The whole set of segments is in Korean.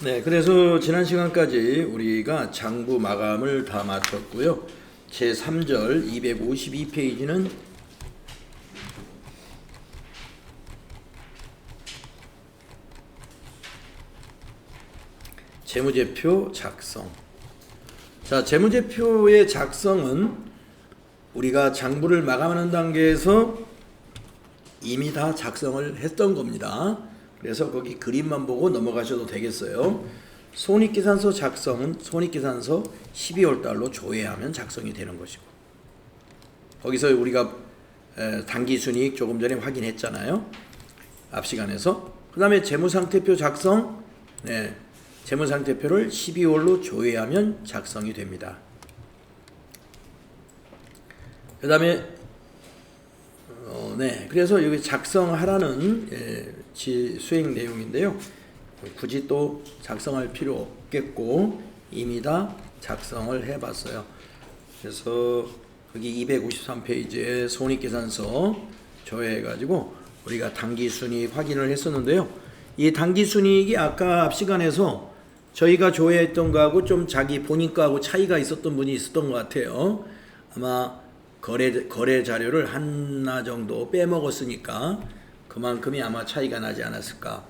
네, 그래서 지난 시간까지 우리가 장부 마감을 다 마쳤고요. 제3절 252페이지는 재무제표 작성. 자, 재무제표의 작성은 우리가 장부를 마감하는 단계에서 이미 다 작성을 했던 겁니다. 그래서 거기 그림만 보고 넘어가셔도 되겠어요. 손익계산서 작성은 손익계산서 12월 달로 조회하면 작성이 되는 것이고, 거기서 우리가 당기순이익 조금 전에 확인했잖아요. 앞 시간에서. 그 다음에 재무상태표 작성, 재무상태표를 12월로 조회하면 작성이 됩니다. 그 다음에 그래서 여기 작성하라는 수행 내용인데요. 굳이 또 작성할 필요 없겠고 이미 다 작성을 해봤어요. 그래서 여기 253페이지에 손익계산서 조회해가지고 우리가 당기순이익 확인을 했었는데요. 이 당기순이익이 아까 앞 시간에서 저희가 조회했던 거하고 좀 자기 본인 거하고 차이가 있었던 분이 있었던 것 같아요. 아마 거래 자료를 하나 정도 빼먹었으니까 그만큼이 아마 차이가 나지 않았을까.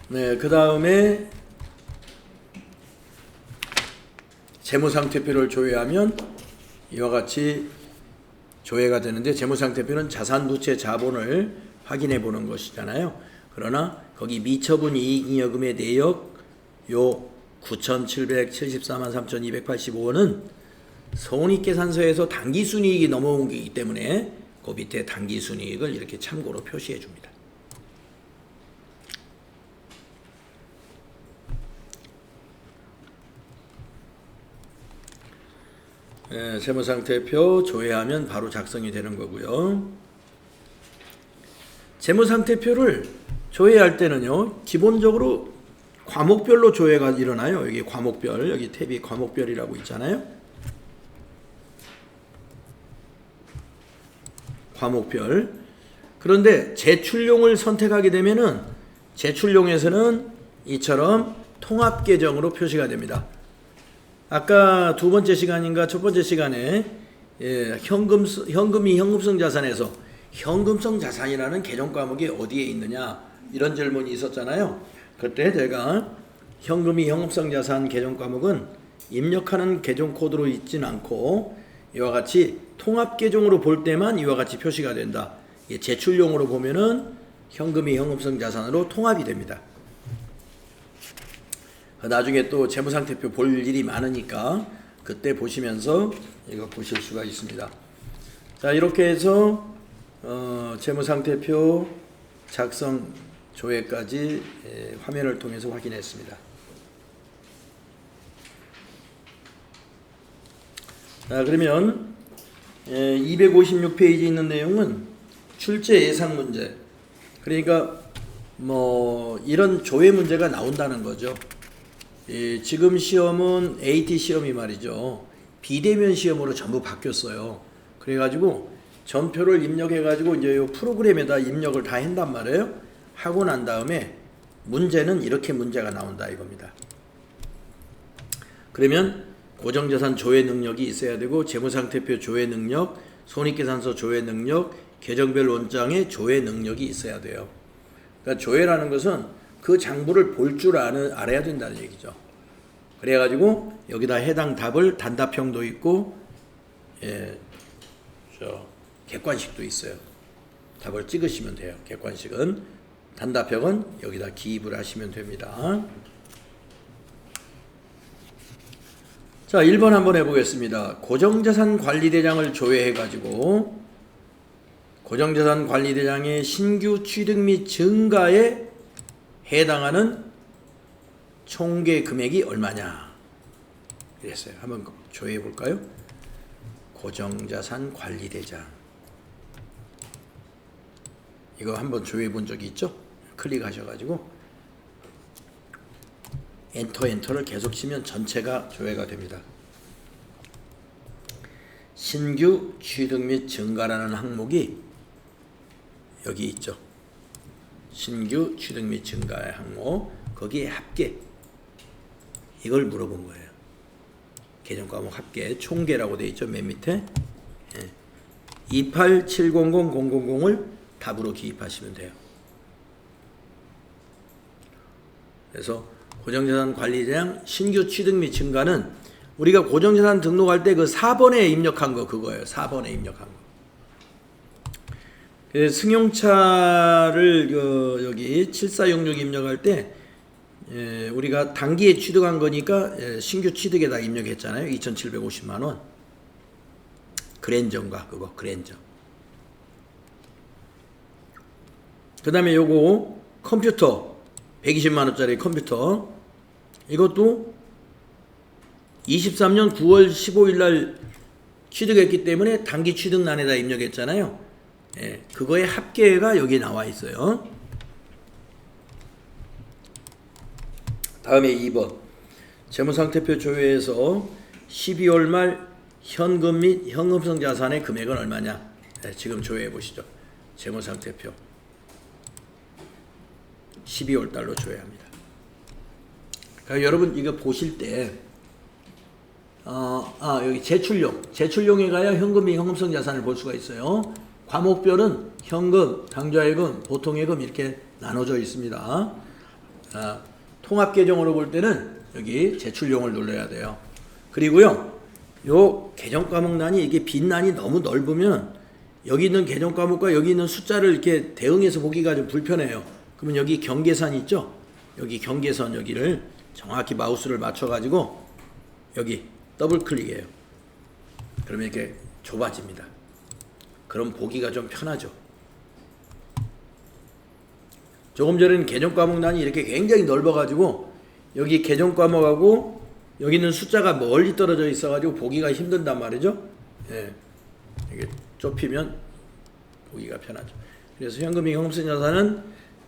그 다음에 재무상태표를 조회하면 이와 같이 조회가 되는데, 재무상태표는 자산부채 자본을 확인해 보는 것이잖아요. 그러나 거기 미처분 이익잉여금의 내역 요 9,774만 3,285원은 손익계산서에서 당기순이익이 넘어온 거기 때문에 그 밑에 당기순이익을 이렇게 참고로 표시해 줍니다. 재무상태표 조회하면 바로 작성이 되는 거고요. 재무상태표를 조회할 때는요, 기본적으로 과목별로 조회가 일어나요. 여기 과목별, 여기 탭이 과목별이라고 있잖아요. 과목별. 그런데 제출용을 선택하게 되면은 제출용에서는 이처럼 통합계정으로 표시가 됩니다. 아까 두 번째 시간인가 첫 번째 시간에 현금이 현금성 자산에서 현금성 자산이라는 계정 과목이 어디에 있느냐 이런 질문이 있었잖아요. 그때 제가 현금이 현금성 자산 계정 과목은 입력하는 계정 코드로 있진 않고 이와 같이 통합 계정으로 볼 때만 이와 같이 표시가 된다. 제출용으로 보면은 현금이 현금성 자산으로 통합이 됩니다. 나중에 또 재무상태표 볼 일이 많으니까 그때 보시면서 이거 보실 수가 있습니다. 자, 이렇게 해서 재무상태표 작성 조회까지 화면을 통해서 확인했습니다. 자, 그러면 256페이지 있는 내용은 출제 예상 문제. 그러니까 이런 조회 문제가 나온다는 거죠. 지금 시험은 AT 시험이 말이죠. 비대면 시험으로 전부 바뀌었어요. 그래가지고 전표를 입력해가지고 이제 이 프로그램에다 입력을 다 한단 말이에요. 하고 난 다음에 문제는 이렇게 문제가 나온다 이겁니다. 그러면 고정자산 조회 능력이 있어야 되고, 재무상태표 조회 능력, 손익계산서 조회 능력, 계정별 원장의 조회 능력이 있어야 돼요. 그러니까 조회라는 것은 그 장부를 볼 줄 알아야 된다는 얘기죠. 그래가지고 여기다 해당 답을 단답형도 있고, 객관식도 있어요. 답을 찍으시면 돼요. 객관식은. 단답형은 여기다 기입을 하시면 됩니다. 자, 1번 한번 해보겠습니다. 고정자산관리대장을 조회해가지고 고정자산관리대장의 신규 취득 및 증가에 해당하는 총계 금액이 얼마냐 이랬어요. 한번 조회해 볼까요? 고정자산관리대장 이거 한번 조회해 본 적이 있죠? 클릭하셔가지고 엔터를 계속 치면 전체가 조회가 됩니다. 신규 취득 및 증가라는 항목이 여기 있죠. 신규 취득 및 증가의 항목 거기에 합계 이걸 물어본 거예요. 개정 과목 합계 총계라고 되어 있죠. 맨 밑에 287000000을 답으로 기입하시면 돼요. 그래서 고정자산 관리대상 신규 취득 및 증가는 우리가 고정자산 등록할 때 그 4번에 입력한 거 그거예요. 4번에 입력한 거. 승용차를 여기 7466 입력할 때 우리가 단기에 취득한 거니까 신규 취득에다 입력했잖아요. 2,750만 원. 그랜저인가 그거 그랜저. 그 다음에 요거 컴퓨터 120만 원짜리 컴퓨터 이것도 23년 9월 15일 날 취득했기 때문에 단기 취득란에다 입력했잖아요. 그거의 합계가 여기 나와 있어요. 다음에 2번 재무상태표 조회에서 12월 말 현금 및 현금성 자산의 금액은 얼마냐. 지금 조회해 보시죠. 재무상태표 12월 달로 조회합니다. 그러니까 여러분 이거 보실 때 여기 제출용에 가야 현금 및 현금성 자산을 볼 수가 있어요. 과목별은 현금, 당좌예금, 보통예금 이렇게 나눠져 있습니다. 통합계정으로 볼 때는 여기 제출용을 눌러야 돼요. 그리고요, 요 계정과목란이 이게 빈란이 너무 넓으면 여기 있는 계정과목과 여기 있는 숫자를 이렇게 대응해서 보기가 좀 불편해요. 그러면 여기 경계선 있죠? 여기 경계선 여기를 정확히 마우스를 맞춰가지고 여기 더블 클릭해요. 그러면 이렇게 좁아집니다. 그럼 보기가 좀 편하죠. 조금 전에는 계정과목란이 이렇게 굉장히 넓어가지고 여기 계정과목하고 여기 있는 숫자가 멀리 떨어져 있어가지고 보기가 힘든단 말이죠. 이게 좁히면 보기가 편하죠. 그래서 현금이 현금성 자산은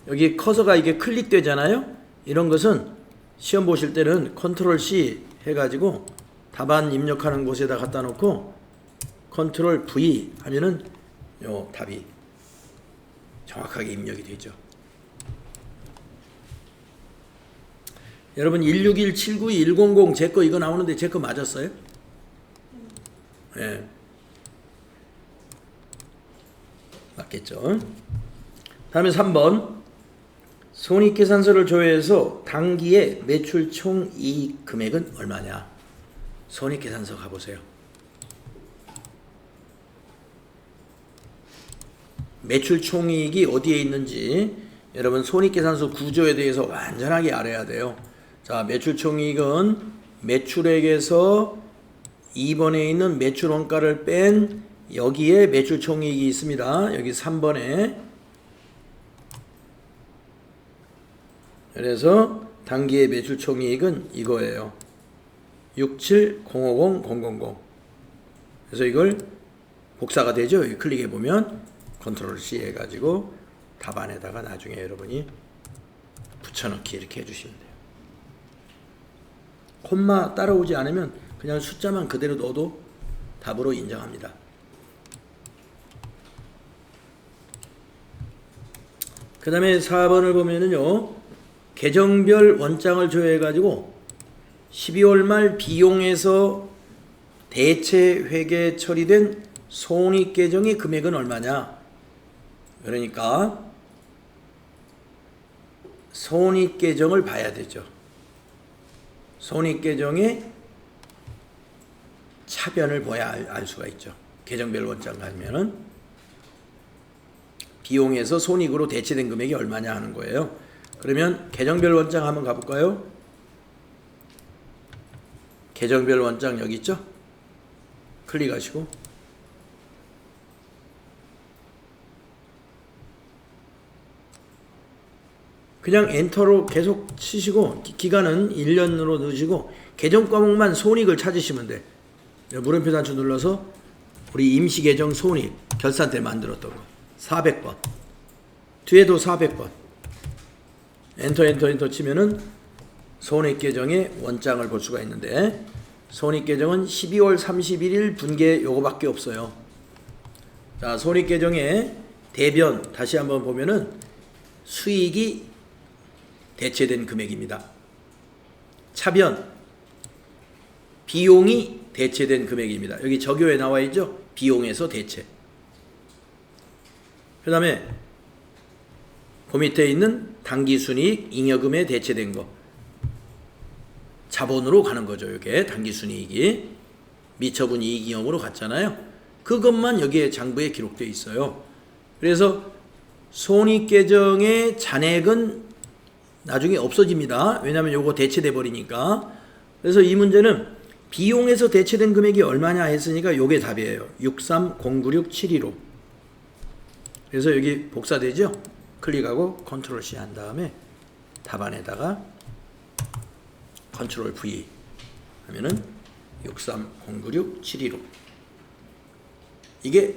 여기 커서가 이게 클릭되잖아요. 이런 것은 시험 보실 때는 컨트롤 C 해가지고 답안 입력하는 곳에다 갖다 놓고 컨트롤 V 하면은 요 답이 정확하게 입력이 되죠. 여러분 161-792-100 제 거 이거 나오는데 제 거 맞았어요? 네. 맞겠죠. 다음에 3번 손익계산서를 조회해서 당기의 매출 총이익 금액은 얼마냐. 손익계산서 가보세요. 매출 총이익이 어디에 있는지 여러분 손익계산서 구조에 대해서 완전하게 알아야 돼요. 자, 매출 총이익은 매출액에서 2번에 있는 매출 원가를 뺀 여기에 매출 총이익이 있습니다. 여기 3번에. 그래서 당기의 매출 총이익은 이거예요. 670500000. 그래서 이걸 복사가 되죠. 여기 클릭해 보면 컨트롤 C 해가지고 답안에다가 나중에 여러분이 붙여넣기 이렇게 해주시면 돼요. 콤마 따라오지 않으면 그냥 숫자만 그대로 넣어도 답으로 인정합니다. 그 다음에 4번을 보면은요, 계정별 원장을 조회해가지고 12월 말 비용에서 대체 회계 처리된 손익계정의 금액은 얼마냐. 그러니까 손익계정을 봐야 되죠. 손익계정의 차변을 봐야 알 수가 있죠. 계정별 원장 가면은 비용에서 손익으로 대체된 금액이 얼마냐 하는 거예요. 그러면 계정별 원장 한번 가볼까요? 계정별 원장 여기 있죠? 클릭하시고 그냥 엔터로 계속 치시고 기간은 1년으로 넣으시고 계정 과목만 손익을 찾으시면 돼. 물음표 단추 눌러서 우리 임시계정 손익 결산 때 만들었던 거 400번 뒤에도 400번 엔터 치면은 손익계정의 원장을 볼 수가 있는데 손익계정은 12월 31일 분계 요거밖에 없어요. 자, 손익계정의 대변 다시 한번 보면은 수익이 대체된 금액입니다. 차변 비용이 대체된 금액입니다. 여기 적요에 나와 있죠? 비용에서 대체. 그 다음에 그 밑에 있는 당기순이익 잉여금에 대체된 거. 자본으로 가는 거죠. 이게 당기순이익이 미처분 이익잉여금으로 갔잖아요. 그것만 여기에 장부에 기록되어 있어요. 그래서 손익계정의 잔액은 나중에 없어집니다. 왜냐하면 요거 대체돼 버리니까. 그래서 이 문제는 비용에서 대체된 금액이 얼마냐 했으니까 요게 답이에요. 6309675. 그래서 여기 복사되죠? 클릭하고 컨트롤 C 한 다음에 답안에다가 컨트롤 V 하면은 6309675. 이게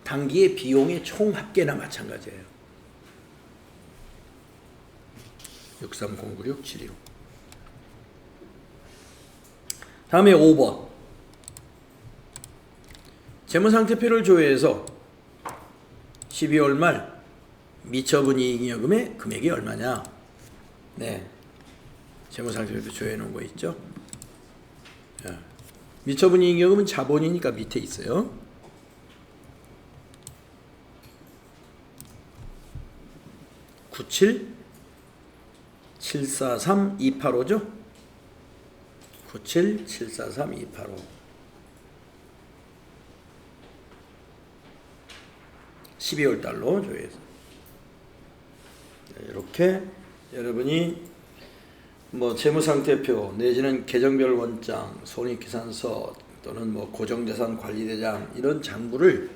당기의 비용의 총 합계나 마찬가지예요. 6309675. 다음에 5번. 재무상태표를 조회해서 12월 말 미처분 이익잉여금의 금액이 얼마냐. 네, 재무상태표 조회해 놓은 거 있죠. 미처분 이익잉여금은 자본이니까 밑에 있어요. 97743285죠. 97743285. 12월 달로 조회해서 이렇게 여러분이 뭐 재무상태표 내지는 계정별 원장, 손익계산서 또는 뭐 고정자산 관리대장 이런 장부를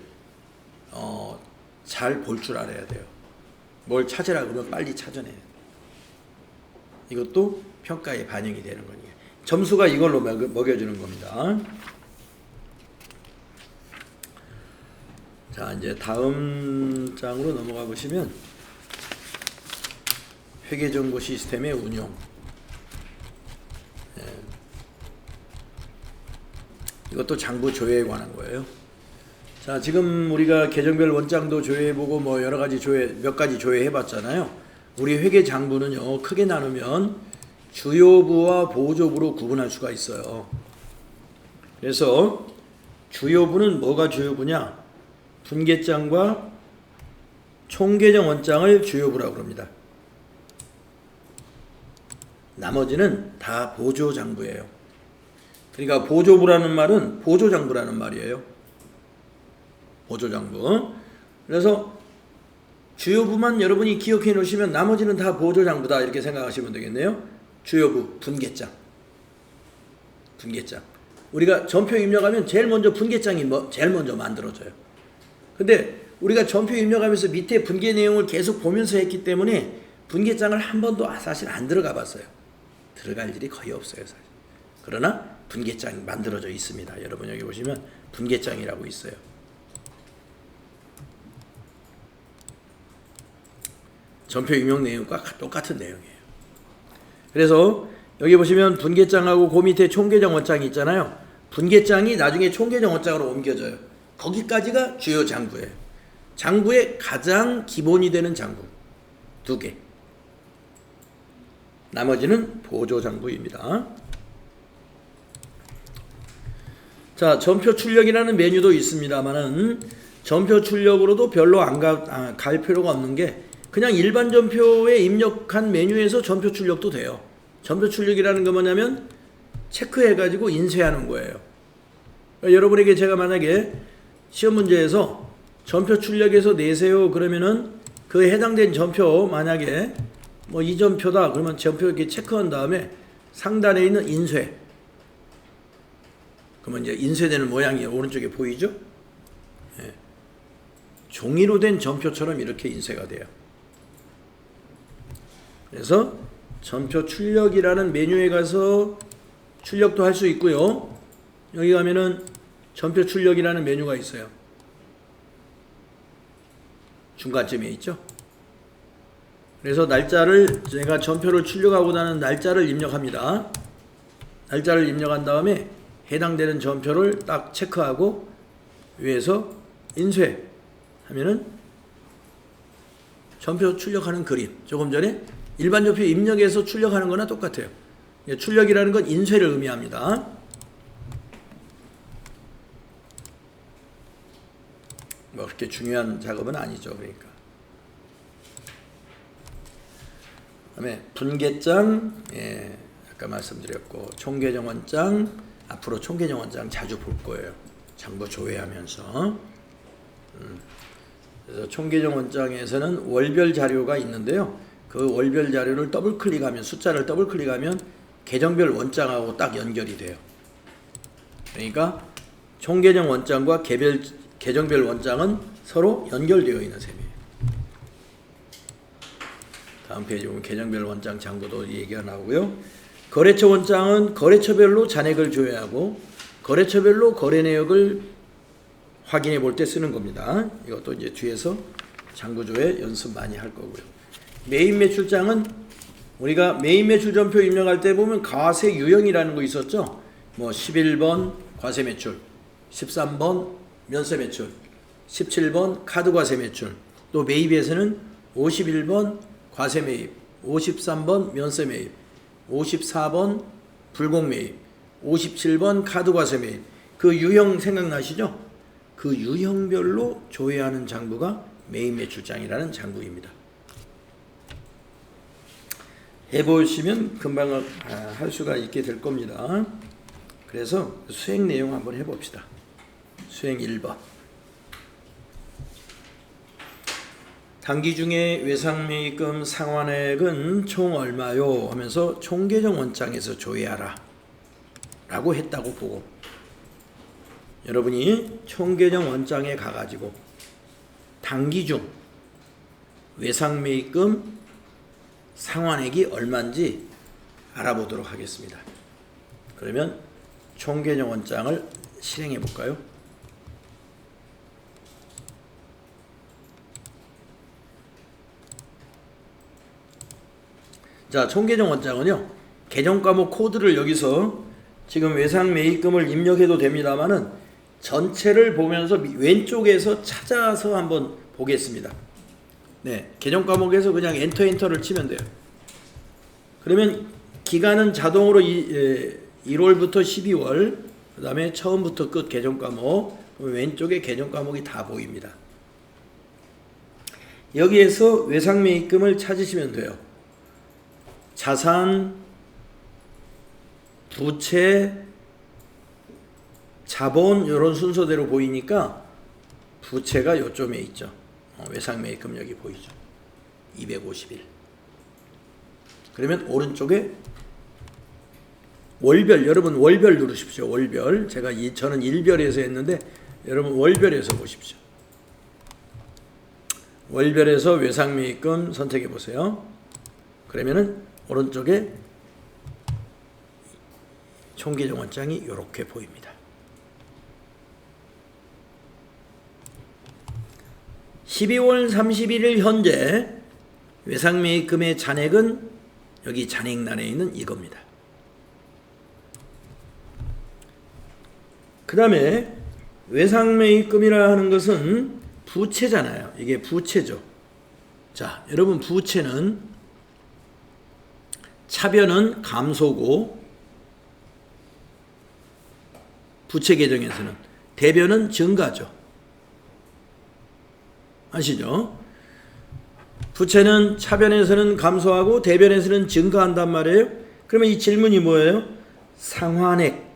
잘 볼 줄 알아야 돼요. 뭘 찾으라 그러면 빨리 찾아내요. 이것도 평가에 반영이 되는 거니까. 점수가 이걸로 먹여주는 겁니다. 자, 이제 다음 장으로 넘어가 보시면 회계정보 시스템의 운용. 이것도 장부 조회에 관한 거예요. 자, 지금 우리가 계정별 원장도 조회해보고 뭐 여러 가지 몇 가지 조회해봤잖아요. 우리 회계 장부는요, 크게 나누면 주요부와 보조부로 구분할 수가 있어요. 그래서 주요부는 뭐가 주요부냐? 분계장과 총계정 원장을 주요부라고 합니다. 나머지는 다 보조장부예요. 그러니까 보조부라는 말은 보조장부라는 말이에요. 보조장부. 그래서 주요부만 여러분이 기억해 놓으시면 나머지는 다 보조장부다 이렇게 생각하시면 되겠네요. 주요부, 분계장. 분계장. 우리가 전표 입력하면 제일 먼저 분계장이 제일 먼저 만들어져요. 근데 우리가 전표 입력하면서 밑에 분계 내용을 계속 보면서 했기 때문에 분계장을 한 번도 사실 안 들어가 봤어요. 들어갈 일이 거의 없어요, 사실. 그러나 분계장이 만들어져 있습니다. 여러분 여기 보시면 분계장이라고 있어요. 전표 입력 내용과 똑같은 내용이에요. 그래서 여기 보시면 분계장하고 그 밑에 총계정 원장이 있잖아요. 분계장이 나중에 총계정 원장으로 옮겨져요. 거기까지가 주요 장부예요. 장부의 가장 기본이 되는 장부 2개. 나머지는 보조 장부입니다. 자, 전표 출력이라는 메뉴도 있습니다만은 전표 출력으로도 별로 갈 필요가 없는 게 그냥 일반 전표에 입력한 메뉴에서 전표 출력도 돼요. 전표 출력이라는 건 뭐냐면 체크해가지고 인쇄하는 거예요. 그러니까 여러분에게 제가 만약에 시험 문제에서 전표 출력해서 내세요 그러면은 그 해당된 전표 만약에 뭐 이 전표다 그러면 전표 이렇게 체크한 다음에 상단에 있는 인쇄 그러면 이제 인쇄되는 모양이 오른쪽에 보이죠? 예. 종이로 된 전표처럼 이렇게 인쇄가 돼요. 그래서 전표 출력이라는 메뉴에 가서 출력도 할 수 있고요. 여기 가면은 전표 출력이라는 메뉴가 있어요. 중간쯤에 있죠. 그래서 날짜를 제가 전표를 출력하고 나는 날짜를 입력합니다. 날짜를 입력한 다음에 해당되는 전표를 딱 체크하고 위에서 인쇄하면은 전표 출력하는 그림. 조금 전에 일반 전표 입력해서 출력하는 거나 똑같아요. 출력이라는 건 인쇄를 의미합니다. 뭐 그렇게 중요한 작업은 아니죠. 그러니까. 그다음에 분계장, 아까 말씀드렸고 총계정원장, 앞으로 총계정원장 자주 볼 거예요. 장부 조회하면서. 그래서 총계정원장에서는 월별 자료가 있는데요. 그 월별 자료를 더블 클릭하면, 숫자를 더블 클릭하면 계정별 원장하고 딱 연결이 돼요. 그러니까 총계정원장과 계정별 원장은 서로 연결되어 있는 셈이에요. 다음 페이지 보면 계정별 원장 장부도 얘기가 나오고요. 거래처 원장은 거래처별로 잔액을 조회하고 거래처별로 거래 내역을 확인해 볼 때 쓰는 겁니다. 이것도 이제 뒤에서 장부 조회 연습 많이 할 거고요. 메인 매출장은 우리가 메인 매출 전표 입력할 때 보면 과세 유형이라는 거 있었죠. 뭐 11번 과세 매출, 13번 면세 매출, 17번 카드 과세 매출, 또 매입에서는 51번 과세 매입, 53번 면세 매입, 54번 불공 매입, 57번 카드 과세 매입. 그 유형 생각나시죠? 그 유형별로 조회하는 장부가 메인 매출장이라는 장부입니다. 해보시면 금방 할 수가 있게 될 겁니다. 그래서 수행 내용 한번 해봅시다. 수행 1번. 단기 중에 외상매입금 상환액은 총 얼마요? 하면서 총계정 원장에서 조회하라 라고 했다고 보고, 여러분이 총계정 원장에 가가지고 단기 중 외상매입금 상환액이 얼마인지 알아보도록 하겠습니다. 그러면 총계정 원장을 실행해 볼까요? 자, 총계정 원장은요, 계정 과목 코드를 여기서 지금 외상 매입금을 입력해도 됩니다만은 전체를 보면서 왼쪽에서 찾아서 한번 보겠습니다. 네, 계정 과목에서 그냥 엔터를 치면 돼요. 그러면 기간은 자동으로 1월부터 12월, 그 다음에 처음부터 끝 계정 과목, 왼쪽에 계정 과목이 다 보입니다. 여기에서 외상 매입금을 찾으시면 돼요. 자산, 부채, 자본 이런 순서대로 보이니까 부채가 요점에 있죠. 외상 매입금 여기 보이죠. 251. 그러면 오른쪽에 월별, 여러분 월별 누르십시오. 월별. 저는 일별에서 했는데 여러분 월별에서 보십시오. 월별에서 외상 매입금 선택해 보세요. 그러면은 오른쪽에 총계정 원장이 이렇게 보입니다. 12월 31일 현재 외상매입금의 잔액은 여기 잔액란에 있는 이겁니다. 그 다음에 외상매입금이라 하는 것은 부채잖아요. 이게 부채죠. 자, 여러분 부채는 차변은 감소고 부채 계정에서는 대변은 증가죠. 아시죠? 부채는 차변에서는 감소하고 대변에서는 증가한단 말이에요. 그러면 이 질문이 뭐예요? 상환액.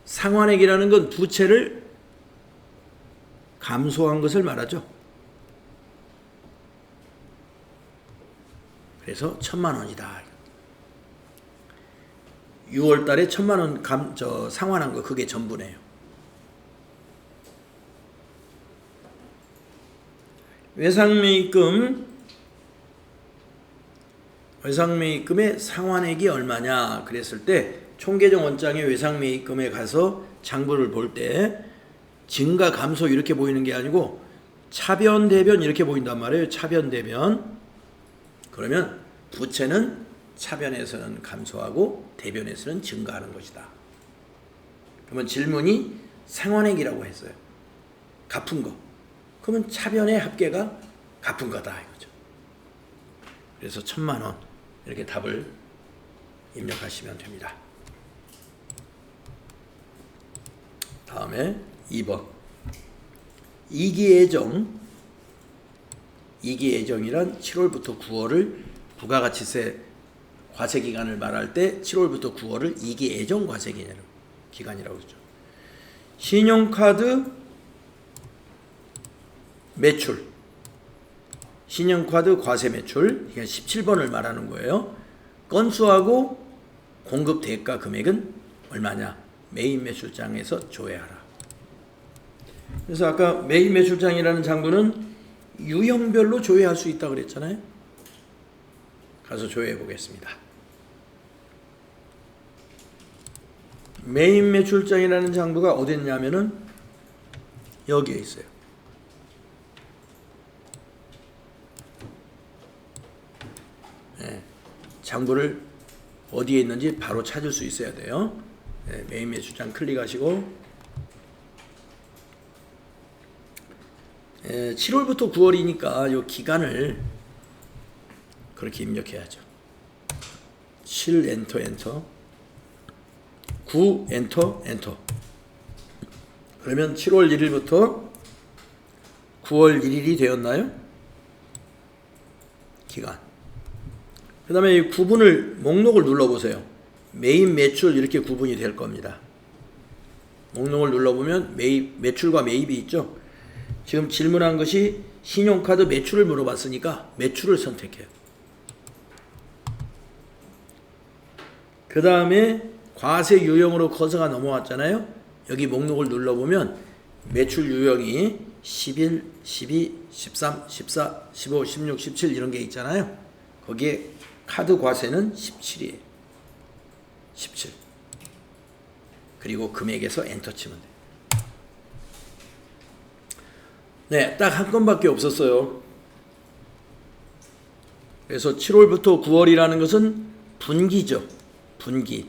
상환액이라는 건 부채를 감소한 것을 말하죠. 그래서 1,000만 원이다. 6월 달에 1,000만 원 상환한 거 그게 전부네요. 외상매입금의 상환액이 얼마냐 그랬을 때 총계정 원장의 외상매입금에 가서 장부를 볼 때 증가 감소 이렇게 보이는 게 아니고 차변 대변 이렇게 보인단 말이에요. 차변 대변. 그러면 부채는 차변에서는 감소하고 대변에서는 증가하는 것이다. 그러면 질문이 상환액이라고 했어요. 갚은 거. 그러면 차변의 합계가 갚은 거다 이거죠. 그래서 1,000만 원 이렇게 답을 입력하시면 됩니다. 다음에 2번 이기예정. 이기예정이란 7월부터 9월을 부가가치세 과세기간을 말할 때 7월부터 9월을 이기예정 과세기간이라고 그러죠. 신용카드 매출, 신용카드 과세 매출, 이게 17번을 말하는 거예요. 건수하고 공급 대가 금액은 얼마냐? 메인 매출장에서 조회하라. 그래서 아까 메인 매출장이라는 장부는 유형별로 조회할 수 있다고 그랬잖아요. 가서 조회해 보겠습니다. 메인 매출장이라는 장부가 어디 있냐면은 여기에 있어요. 네, 장부를 어디에 있는지 바로 찾을 수 있어야 돼요. 네, 메인 매출장 클릭하시고 7월부터 9월이니까 이 기간을 그렇게 입력해야죠. 7 엔터 엔터 9 엔터 엔터. 그러면 7월 1일부터 9월 1일이 되었나요? 기간. 그 다음에 이 구분을 목록을 눌러보세요. 메인 매출 이렇게 구분이 될 겁니다. 목록을 눌러보면 매출과 매입이 있죠. 지금 질문한 것이 신용카드 매출을 물어봤으니까 매출을 선택해요. 그 다음에 과세 유형으로 커서가 넘어왔잖아요. 여기 목록을 눌러보면 매출 유형이 11, 12, 13, 14, 15, 16, 17 이런 게 있잖아요. 거기에 카드 과세는 17이에요. 17. 그리고 금액에서 엔터 치면 돼요. 네, 딱 한 건밖에 없었어요. 그래서 7월부터 9월이라는 것은 분기죠. 분기.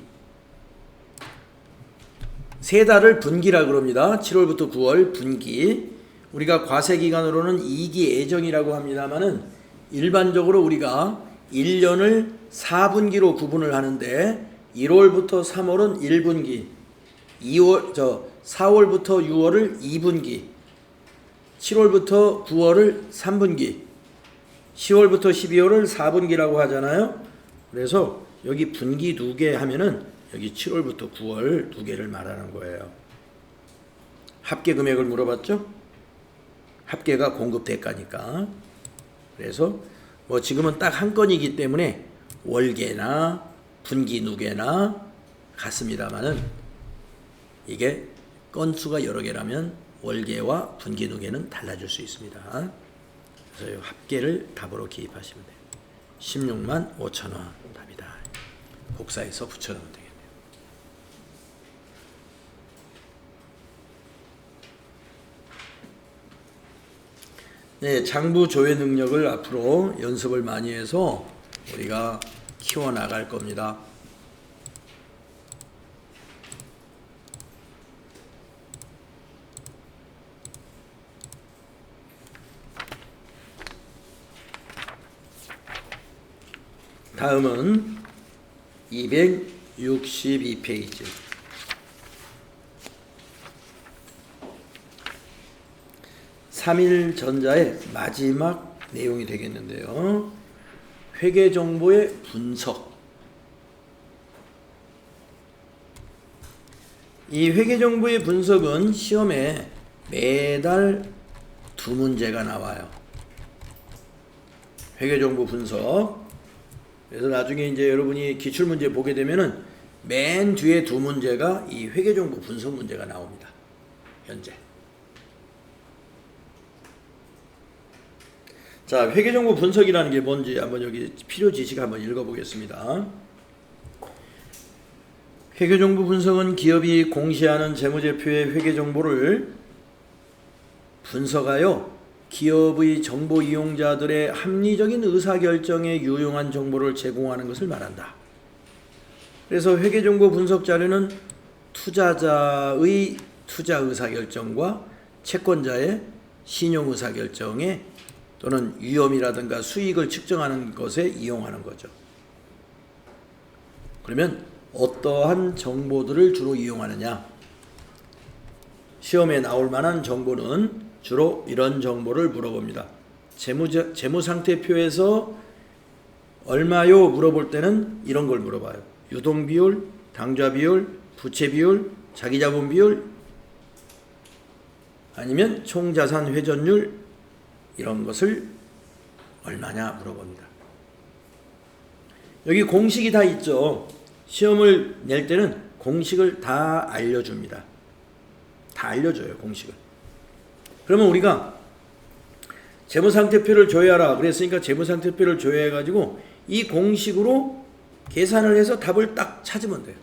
세 달을 분기라 그럽니다. 7월부터 9월 분기. 우리가 과세기간으로는 2기 예정이라고 합니다만은 일반적으로 우리가 1년을 4분기로 구분을 하는데 1월부터 3월은 1분기, 4월부터 6월을 2분기, 7월부터 9월을 3분기, 10월부터 12월을 4분기라고 하잖아요. 그래서 여기 분기 2개 하면은 여기 7월부터 9월 2개를 말하는 거예요. 합계 금액을 물어봤죠? 합계가 공급 대가니까. 그래서 뭐 지금은 딱 한 건이기 때문에 월계나 분기 누계나 같습니다만은 이게 건수가 여러 개라면 월계와 분기 누계는 달라질 수 있습니다. 그래서 이 합계를 답으로 기입하시면 돼요. 16만 5천 원 답이다. 복사해서 붙여넣으면 되겠네요. 네, 장부 조회 능력을 앞으로 연습을 많이 해서 우리가 키워나갈 겁니다. 다음은 262페이지. 삼일전자의 마지막 내용이 되겠는데요. 회계정보의 분석. 이 회계정보의 분석은 시험에 매달 2문제가 나와요. 회계정보 분석. 그래서 나중에 이제 여러분이 기출문제 보게 되면은 맨 뒤에 2문제가 이 회계정보 분석 문제가 나옵니다. 현재. 자, 회계정보 분석이라는 게 뭔지 한번 여기 필요 지식 한번 읽어보겠습니다. 회계정보 분석은 기업이 공시하는 재무제표의 회계정보를 분석하여 기업의 정보 이용자들의 합리적인 의사결정에 유용한 정보를 제공하는 것을 말한다. 그래서 회계정보 분석 자료는 투자자의 투자 의사결정과 채권자의 신용 의사결정에 또는 위험이라든가 수익을 측정하는 것에 이용하는 거죠. 그러면 어떠한 정보들을 주로 이용하느냐? 시험에 나올 만한 정보는 주로 이런 정보를 물어봅니다. 재무상태표에서 얼마요? 물어볼 때는 이런 걸 물어봐요. 유동비율, 당좌비율, 부채비율, 자기자본비율, 아니면 총자산 회전율, 이런 것을 얼마냐 물어봅니다. 여기 공식이 다 있죠. 시험을 낼 때는 공식을 다 알려줍니다. 다 알려줘요, 공식을. 그러면 우리가 재무상태표를 조회하라 그랬으니까 재무상태표를 조회해가지고 이 공식으로 계산을 해서 답을 딱 찾으면 돼요.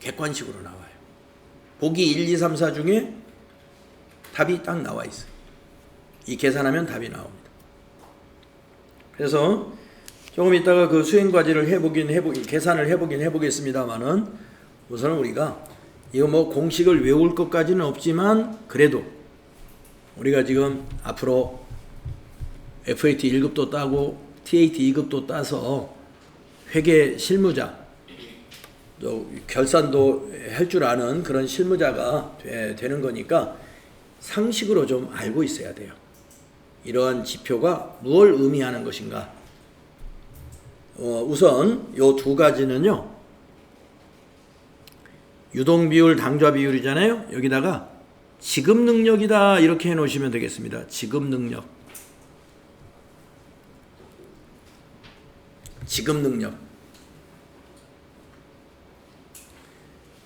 객관식으로 나와요. 보기 1, 2, 3, 4 중에 답이 딱 나와 있어요. 이 계산하면 답이 나옵니다. 그래서 조금 이따가 그 수행과제를 계산을 해보긴 해보겠습니다만은 우선은 우리가 이거 뭐 공식을 외울 것까지는 없지만 그래도 우리가 지금 앞으로 FAT 1급도 따고 TAT 2급도 따서 회계 실무자 또 결산도 할 줄 아는 그런 실무자가 되는 거니까 상식으로 좀 알고 있어야 돼요. 이러한 지표가 무엇을 의미하는 것인가. 우선 요 두 가지는요. 유동비율, 당좌비율이잖아요. 여기다가 지급능력이다 이렇게 해놓으시면 되겠습니다. 지급능력.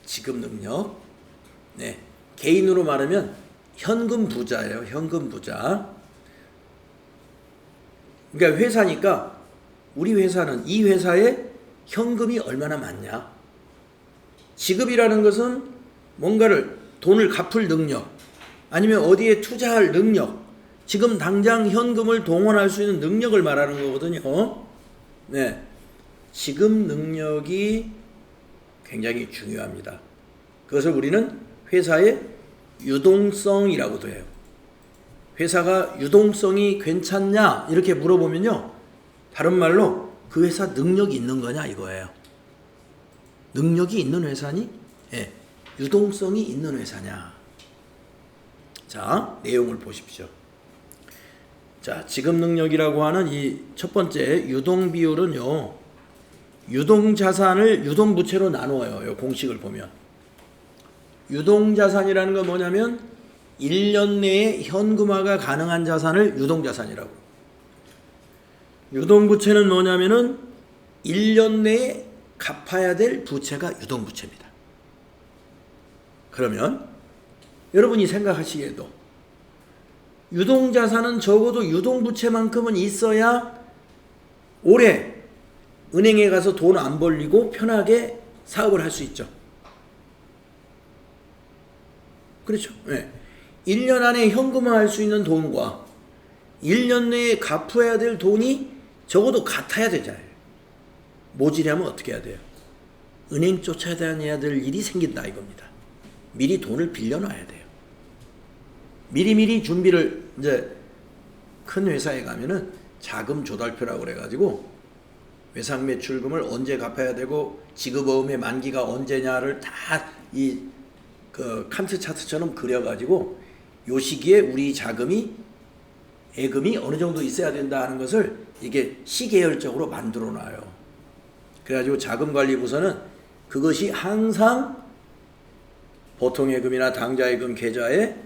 지급능력. 네. 개인으로 말하면 현금 부자예요. 현금 부자. 그러니까 회사니까 우리 회사는 이 회사에 현금이 얼마나 많냐. 지급이라는 것은 뭔가를 돈을 갚을 능력 아니면 어디에 투자할 능력 지금 당장 현금을 동원할 수 있는 능력을 말하는 거거든요. 네. 지급 능력이 굉장히 중요합니다. 그것을 우리는 회사의 유동성이라고도 해요. 회사가 유동성이 괜찮냐 이렇게 물어보면요. 다른 말로 그 회사 능력이 있는 거냐 이거예요. 능력이 있는 회사니? 예. 유동성이 있는 회사냐. 자, 내용을 보십시오. 자, 지급 능력이라고 하는 이 첫 번째 유동 비율은요. 유동 자산을 유동 부채로 나누어요. 이 공식을 보면. 유동 자산이라는 건 뭐냐면 1년 내에 현금화가 가능한 자산을 유동 자산이라고. 유동 부채는 뭐냐면은 1년 내에 갚아야 될 부채가 유동 부채입니다. 그러면 여러분이 생각하시기에도 유동 자산은 적어도 유동 부채만큼은 있어야 올해 은행에 가서 돈 안 벌리고 편하게 사업을 할 수 있죠. 그렇죠. 네. 1년 안에 현금화할 수 있는 돈과 1년 내에 갚아야 될 돈이 적어도 같아야 되잖아요. 모질하면 어떻게 해야 돼요? 은행 쫓아다녀야 될 일이 생긴다 이겁니다. 미리 돈을 빌려놔야 돼요. 미리미리 준비를 이제 큰 회사에 가면은 자금 조달표라고 그래가지고 외상 매출금을 언제 갚아야 되고 지급어음의 만기가 언제냐를 다 이 그 칸트 차트처럼 그려가지고 요 시기에 우리 자금이 예금이 어느 정도 있어야 된다 하는 것을 이게 시계열적으로 만들어 놔요. 그래가지고 자금관리부서는 그것이 항상 보통예금이나 당좌예금 계좌에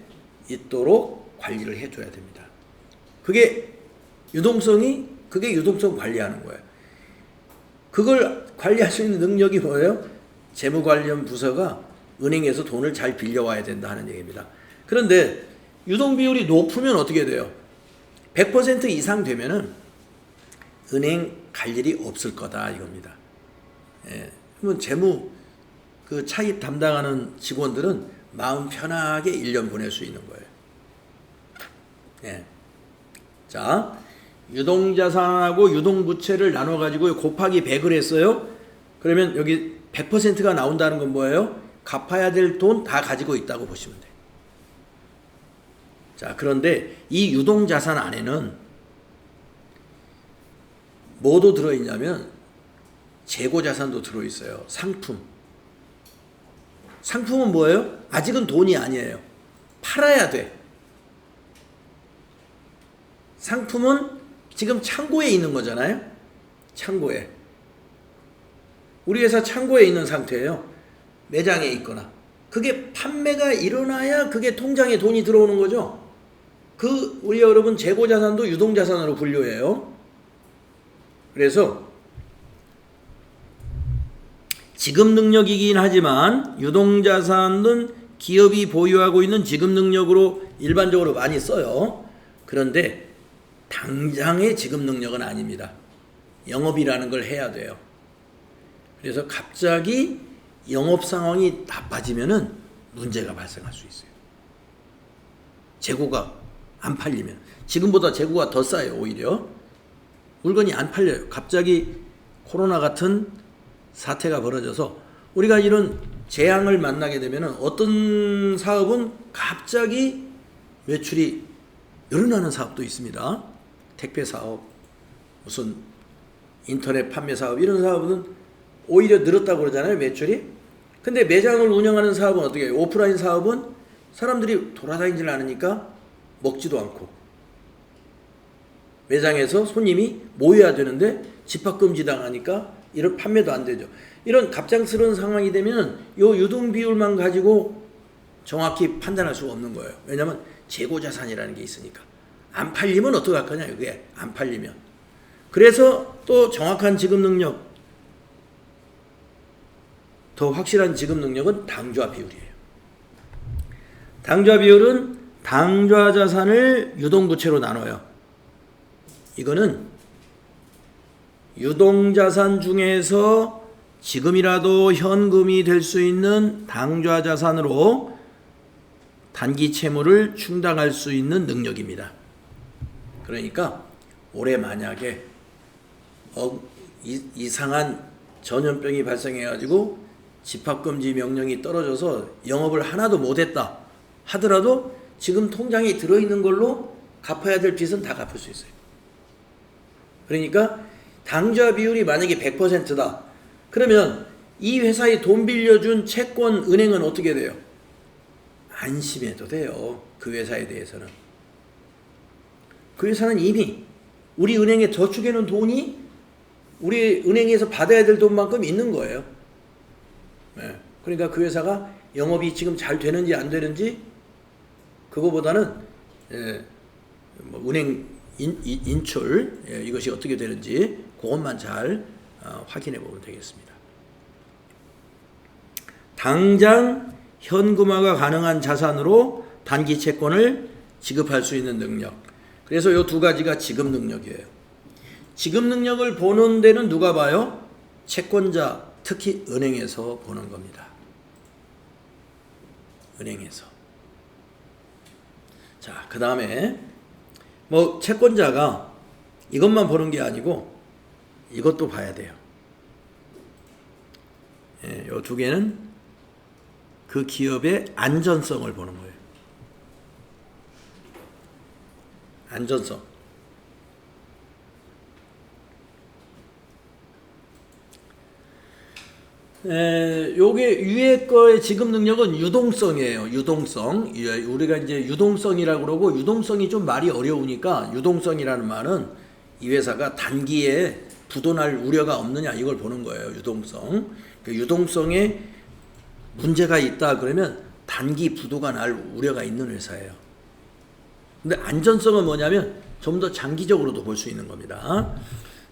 있도록 관리를 해줘야 됩니다. 그게 유동성 관리하는 거예요. 그걸 관리할 수 있는 능력이 뭐예요? 재무관련 부서가 은행에서 돈을 잘 빌려와야 된다 하는 얘기입니다. 그런데 유동비율이 높으면 어떻게 돼요? 100% 이상 되면은 은행 갈 일이 없을 거다 이겁니다. 예. 그러면 재무 그 차입 담당하는 직원들은 마음 편하게 1년 보낼 수 있는 거예요. 예. 자, 유동자산하고 유동부채를 나눠가지고 곱하기 100을 했어요. 그러면 여기 100%가 나온다는 건 뭐예요? 갚아야 될 돈 다 가지고 있다고 보시면 돼요. 자, 그런데 이 유동자산 안에는 뭐도 들어있냐면 재고자산도 들어있어요. 상품. 상품은 뭐예요? 아직은 돈이 아니에요. 팔아야 돼. 상품은 지금 창고에 있는 거잖아요. 창고에. 우리 회사 창고에 있는 상태예요. 매장에 있거나. 그게 판매가 일어나야 그게 통장에 돈이 들어오는 거죠. 우리 여러분 재고자산도 유동자산으로 분류해요. 그래서 지급 능력이긴 하지만 유동자산은 기업이 보유하고 있는 지급 능력으로 일반적으로 많이 써요. 그런데 당장의 지급 능력은 아닙니다. 영업이라는 걸 해야 돼요. 그래서 갑자기 영업 상황이 나빠지면은 문제가 발생할 수 있어요. 재고가 안 팔리면 지금보다 재고가 더 쌓여요. 오히려 물건이 안 팔려요. 갑자기 코로나 같은 사태가 벌어져서 우리가 이런 재앙을 만나게 되면은 어떤 사업은 갑자기 매출이 늘어나는 사업도 있습니다. 택배 사업, 무슨 인터넷 판매 사업 이런 사업은 오히려 늘었다고 그러잖아요. 매출이. 근데 매장을 운영하는 사업은 어떻게 해요? 오프라인 사업은 사람들이 돌아다니질 않으니까 먹지도 않고 매장에서 손님이 모여야 되는데 집합금지 당하니까 이런 판매도 안 되죠. 이런 갑작스러운 상황이 되면 요 유동 비율만 가지고 정확히 판단할 수가 없는 거예요. 왜냐하면 재고자산이라는 게 있으니까. 안 팔리면 어떡할 거냐, 이게. 안 팔리면. 그래서 또 정확한 지급 능력, 더 확실한 지급 능력은 당좌 비율이에요. 당좌 비율은 당좌 자산을 유동부채로 나눠요. 이거는 유동자산 중에서 지금이라도 현금이 될 수 있는 당좌 자산으로 단기 채무를 충당할 수 있는 능력입니다. 그러니까 올해 만약에 이상한 전염병이 발생해가지고 집합금지 명령이 떨어져서 영업을 하나도 못했다 하더라도 지금 통장에 들어있는 걸로 갚아야 될 빚은 다 갚을 수 있어요. 그러니까 당좌 비율이 만약에 100%다. 그러면 이 회사에 돈 빌려준 채권 은행은 어떻게 돼요? 안심해도 돼요. 그 회사에 대해서는. 그 회사는 이미 우리 은행에 저축해놓은 돈이 우리 은행에서 받아야 될 돈만큼 있는 거예요. 네. 그러니까 그 회사가 영업이 지금 잘 되는지 안 되는지 그거보다는 은행 인출 이것이 어떻게 되는지 그것만 잘 확인해 보면 되겠습니다. 당장 현금화가 가능한 자산으로 단기 채권을 지급할 수 있는 능력. 그래서 이 두 가지가 지급 능력이에요. 지급 능력을 보는 데는 누가 봐요? 채권자, 특히 은행에서 보는 겁니다. 은행에서. 자, 그 다음에 채권자가 이것만 보는 게 아니고 이것도 봐야 돼요. 이 두 개는 그 기업의 안전성을 보는 거예요. 안전성. 요게 위에 거의 지급 능력은 유동성이에요. 유동성. 우리가 이제 유동성이라고 그러고 유동성이 좀 말이 어려우니까 유동성이라는 말은 이 회사가 단기에 부도날 우려가 없느냐 이걸 보는 거예요. 유동성. 그 유동성에 문제가 있다 그러면 단기 부도가 날 우려가 있는 회사예요. 근데 안전성은 뭐냐면 좀 더 장기적으로도 볼 수 있는 겁니다.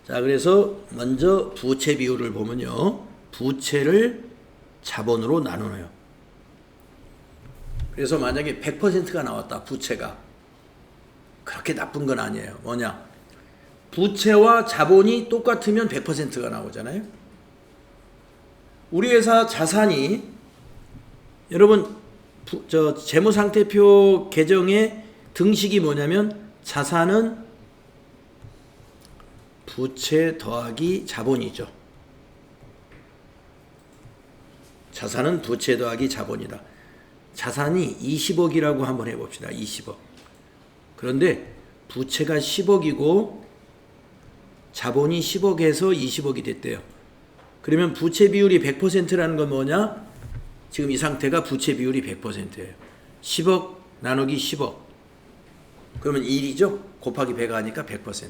자, 그래서 먼저 부채 비율을 보면요. 부채를 자본으로 나누어요. 그래서 만약에 100%가 나왔다. 부채가. 그렇게 나쁜 건 아니에요. 뭐냐? 부채와 자본이 똑같으면 100%가 나오잖아요. 우리 회사 자산이 여러분 재무상태표 개정의 등식이 뭐냐면 자산은 부채 더하기 자본이죠. 자산은 부채 더하기 자본이다. 자산이 20억이라고 한번 해봅시다. 20억. 그런데 부채가 10억이고 자본이 10억에서 20억이 됐대요. 그러면 부채 비율이 100%라는 건 뭐냐? 지금 이 상태가 부채 비율이 100%예요. 10억 나누기 10억. 그러면 1이죠? 곱하기 100 하니까 100%.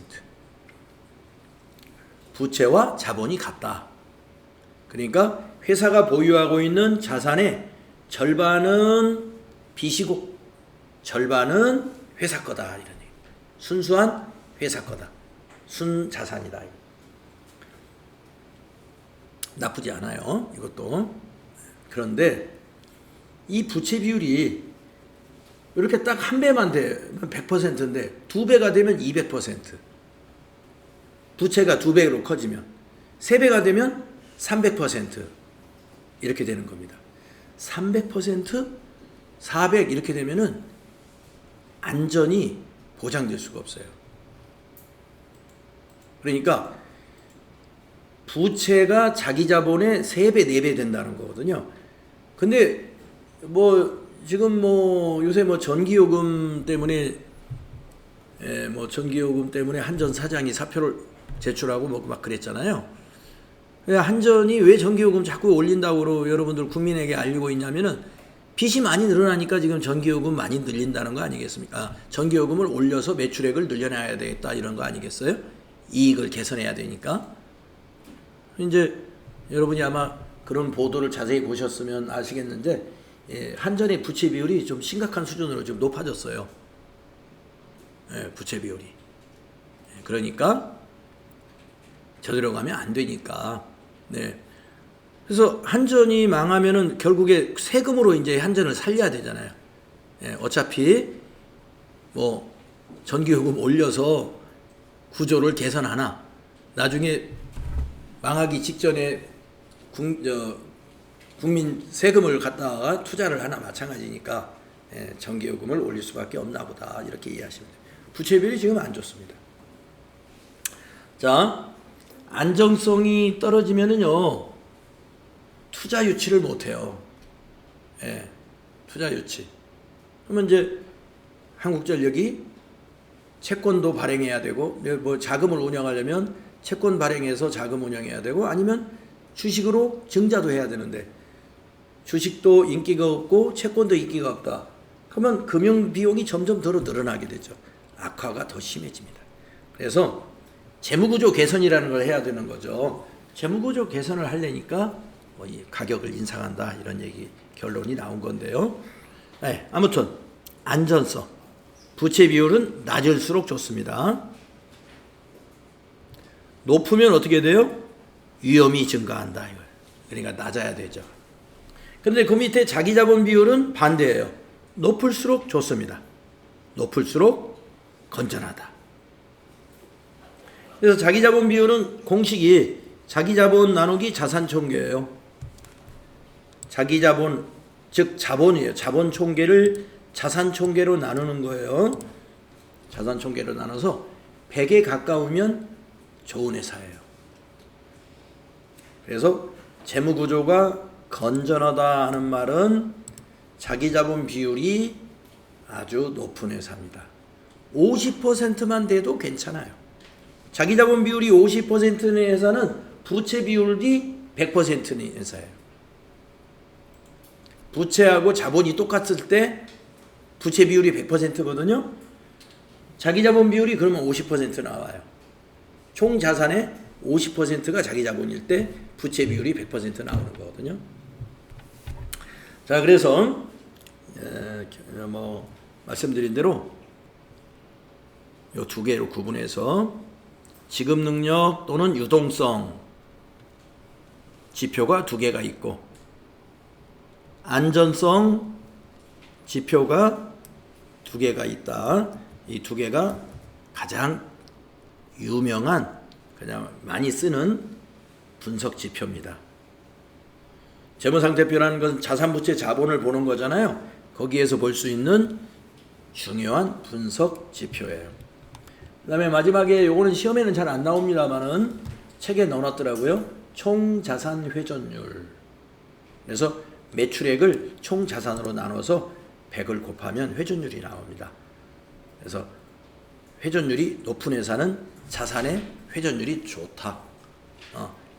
부채와 자본이 같다. 그러니까 회사가 보유하고 있는 자산의 절반은 빚이고 절반은 회사 거다. 이런 얘기. 순수한 회사 거다. 순자산이다. 나쁘지 않아요. 이것도. 그런데 이 부채 비율이 이렇게 딱 한 배만 되면 100%인데 두 배가 되면 200%. 부채가 두 배로 커지면 세 배가 되면 300% 이렇게 되는 겁니다. 300%, 400 이렇게 되면은 안전이 보장될 수가 없어요. 그러니까 부채가 자기 자본의 3배, 4배 된다는 거거든요. 근데 지금 요새 전기요금 때문에 전기요금 때문에 한전 사장이 사표를 제출하고 막 그랬잖아요. 한전이 왜 전기요금 자꾸 올린다고 여러분들 국민에게 알리고 있냐면은 빚이 많이 늘어나니까 지금 전기요금 많이 늘린다는 거 아니겠습니까? 전기요금을 올려서 매출액을 늘려놔야 되겠다 이런 거 아니겠어요? 이익을 개선해야 되니까. 이제 여러분이 아마 그런 보도를 자세히 보셨으면 아시겠는데 한전의 부채 비율이 좀 심각한 수준으로 좀 높아졌어요. 부채 비율이. 그러니까 저대로 가면 안 되니까. 네. 그래서 한전이 망하면은 결국에 세금으로 이제 한전을 살려야 되잖아요. 어차피 전기요금 올려서 구조를 개선하나 나중에 망하기 직전에 국민 세금을 갖다가 투자를 하나 마찬가지니까 전기요금을 올릴 수밖에 없나 보다 이렇게 이해하시면 돼요. 부채비율이 지금 안 좋습니다. 자, 안정성이 떨어지면은요 투자 유치를 못해요. 투자 유치. 그러면 이제 한국전력이 채권도 발행해야 되고 자금을 운영하려면 채권 발행해서 자금 운영해야 되고 아니면 주식으로 증자도 해야 되는데 주식도 인기가 없고 채권도 인기가 없다. 그러면 금융 비용이 점점 더 늘어나게 되죠. 악화가 더 심해집니다. 그래서 재무구조 개선이라는 걸 해야 되는 거죠. 재무구조 개선을 하려니까 이 가격을 인상한다 이런 얘기 결론이 나온 건데요. 네, 아무튼 안전성, 부채 비율은 낮을수록 좋습니다. 높으면 어떻게 돼요? 위험이 증가한다. 그러니까 낮아야 되죠. 그런데 그 밑에 자기자본 비율은 반대예요. 높을수록 좋습니다. 높을수록 건전하다. 그래서 자기자본 비율은 공식이 자기자본 나누기 자산총계예요. 자기자본, 즉 자본이에요. 자본총계를 자산총계로 나누는 거예요. 자산총계로 나눠서 100에 가까우면 좋은 회사예요. 그래서 재무구조가 건전하다 하는 말은 자기자본 비율이 아주 높은 회사입니다. 50%만 돼도 괜찮아요. 자기자본 비율이 50%인 회사는 부채 비율이 100%인 회사예요. 부채하고 자본이 똑같을 때 부채 비율이 100%거든요. 자기자본 비율이 그러면 50% 나와요. 총 자산의 50%가 자기자본일 때 부채 비율이 100% 나오는 거거든요. 자, 그래서 말씀드린 대로 이 두 개로 구분해서 지급 능력 또는 유동성 지표가 두 개가 있고 안전성 지표가 두 개가 있다. 이 두 개가 가장 유명한 그냥 많이 쓰는 분석 지표입니다. 재무상태표라는 것은 자산부채 자본을 보는 거잖아요. 거기에서 볼 수 있는 중요한 분석 지표예요. 그 다음에 마지막에 요거는 시험에는 잘 안 나옵니다만은 책에 넣어놨더라고요. 총자산 회전율. 그래서 매출액을 총자산으로 나눠서 100을 곱하면 회전율이 나옵니다. 그래서 회전율이 높은 회사는 자산의 회전율이 좋다.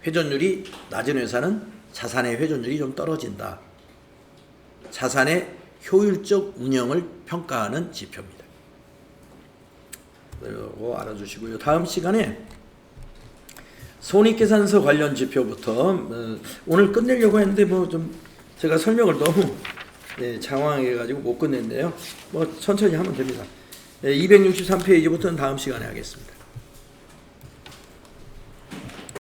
회전율이 낮은 회사는 자산의 회전율이 좀 떨어진다. 자산의 효율적 운영을 평가하는 지표입니다. 그리고 알아주시고요. 다음 시간에 손익계산서 관련 지표부터 오늘 끝내려고 했는데 뭐 좀 제가 설명을 너무 장황해가지고 못 끝냈는데요. 뭐 천천히 하면 됩니다. 263페이지부터는 다음 시간에 하겠습니다.